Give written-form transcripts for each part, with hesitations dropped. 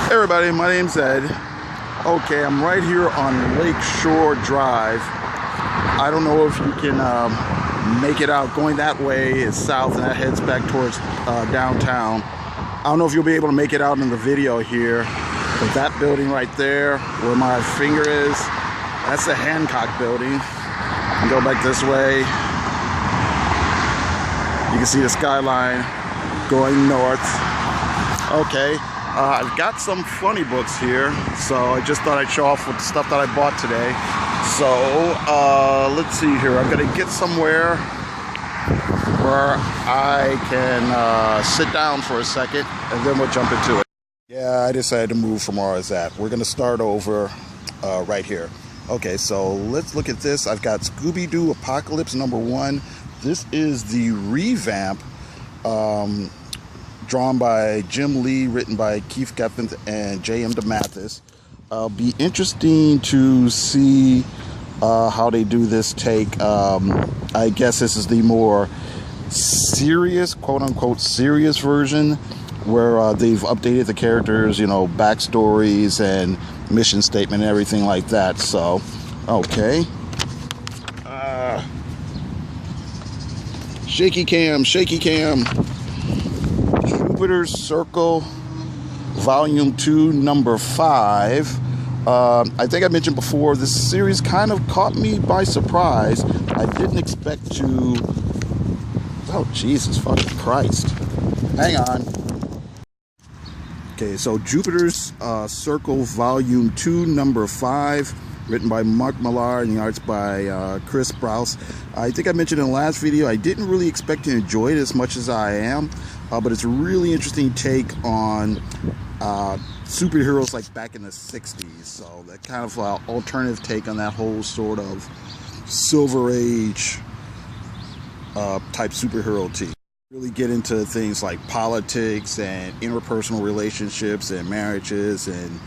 Hey everybody, my name's Ed. Okay, I'm right here on Lake Shore Drive. I don't know if you can make it out. Going that way is south and that heads back towards downtown. I don't know if you'll be able to make it out in the video here, but that building right there where my finger is, that's the Hancock building. You go back this way, you can see the skyline going north. Okay. I've got some funny books here, so I just thought I'd show off with the stuff that I bought today. So, let's see here. I'm going to get somewhere where I can sit down for a second, and then we'll jump into it. Yeah, I decided to move from where I was at. We're going to start over right here. Okay, so let's look at this. I've got Scooby Doo Apocalypse #1. This is the revamp. Drawn by Jim Lee, written by Keith Giffen and J.M. DeMathis. Be interesting to see how they do this take. I guess this is the more serious, quote-unquote, serious version, where they've updated the characters, you know, backstories and mission statement and everything like that. So, okay. Shaky cam, shaky cam. Jupiter's Circle, Volume 2, number 5. I think I mentioned before, this series kind of caught me by surprise. I didn't expect to... Oh, Jesus fucking Christ. Hang on. Okay, so Jupiter's Circle, Volume 2, number 5. Written by Mark Millar and the arts by Chris Sprouse. I think I mentioned in the last video, I didn't really expect to enjoy it as much as I am. But it's a really interesting take on superheroes like back in the 60s. So that kind of alternative take on that whole sort of Silver Age type superhero team. Really get into things like politics and interpersonal relationships and marriages and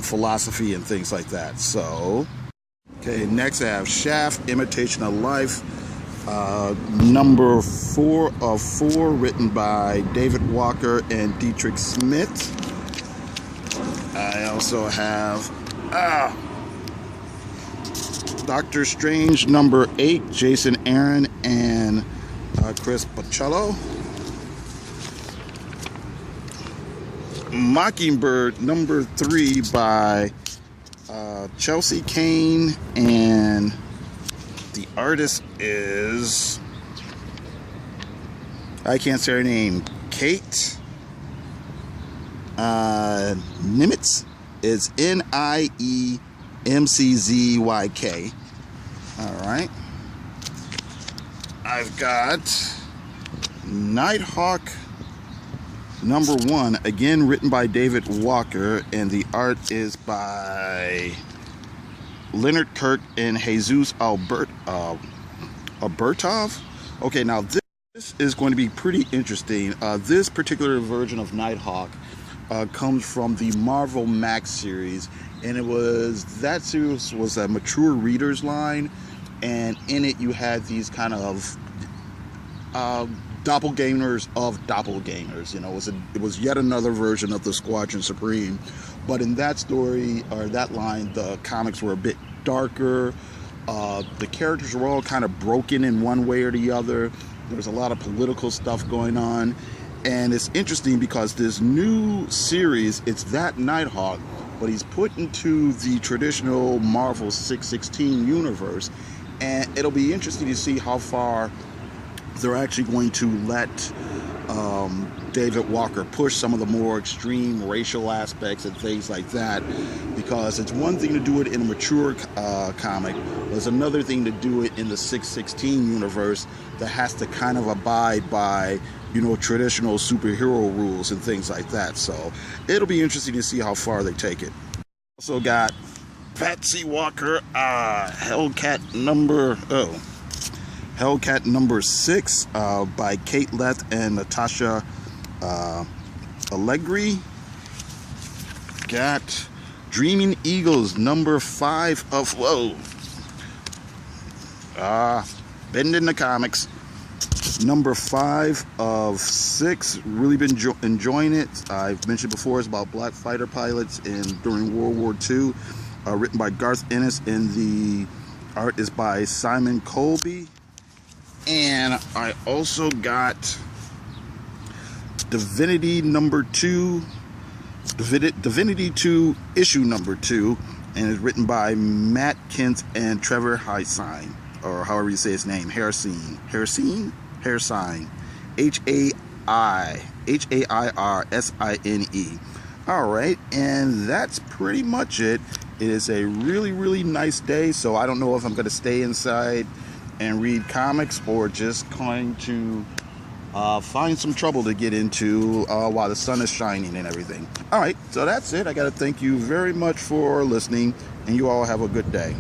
philosophy and things like that. So, okay, next I have Shaft, Imitation of Life. Number 4 of 4, written by David Walker and Dietrich Smith. I also have Doctor Strange, number 8, Jason Aaron and Chris Bachalo. Mockingbird, number 3, by Chelsea Kane, and the artist is, I can't say her name, Kate Nimitz. Is Niemczyk. Alright. I've got Nighthawk number 1, again written by David Walker, and the art is by Leonard Kirk and Jesus Albertov. Okay, now this is going to be pretty interesting. This particular version of Nighthawk comes from the Marvel Max series, and that series was a mature reader's line, and in it you had these kind of doppelgangers of doppelgangers. You know, it was yet another version of the Squadron Supreme. But in that story, or that line, the comics were a bit darker. The characters were all kind of broken in one way or the other. There was a lot of political stuff going on. And it's interesting because this new series, it's that Nighthawk, but he's put into the traditional Marvel 616 universe. And it'll be interesting to see how far they're actually going to let David Walker push some of the more extreme racial aspects and things like that, because it's one thing to do it in a mature comic, but it's another thing to do it in the 616 universe that has to kind of abide by, you know, traditional superhero rules and things like that. So it'll be interesting to see how far they take it. Also got Patsy Walker, Hellcat number 6 by Kate Leth and Natasha Allegri. Got Dreaming Eagles, number 5 of... Whoa. Bending the comics. number 5 of 6. Really been enjoying it. I've mentioned before, it's about black fighter pilots during World War II. Written by Garth Ennis, and the art is by Simon Colby. And I also got Divinity number 2, Divinity 2 issue number 2, and it's written by Matt Kent and Trevor Hairsine, or however you say his name, Hairsine, Hairsine. All right, and that's pretty much it. It is a really, really nice day, so I don't know if I'm going to stay inside and read comics or just going to find some trouble to get into while the sun is shining and everything. All right, so that's it. I got to thank you very much for listening, and you all have a good day.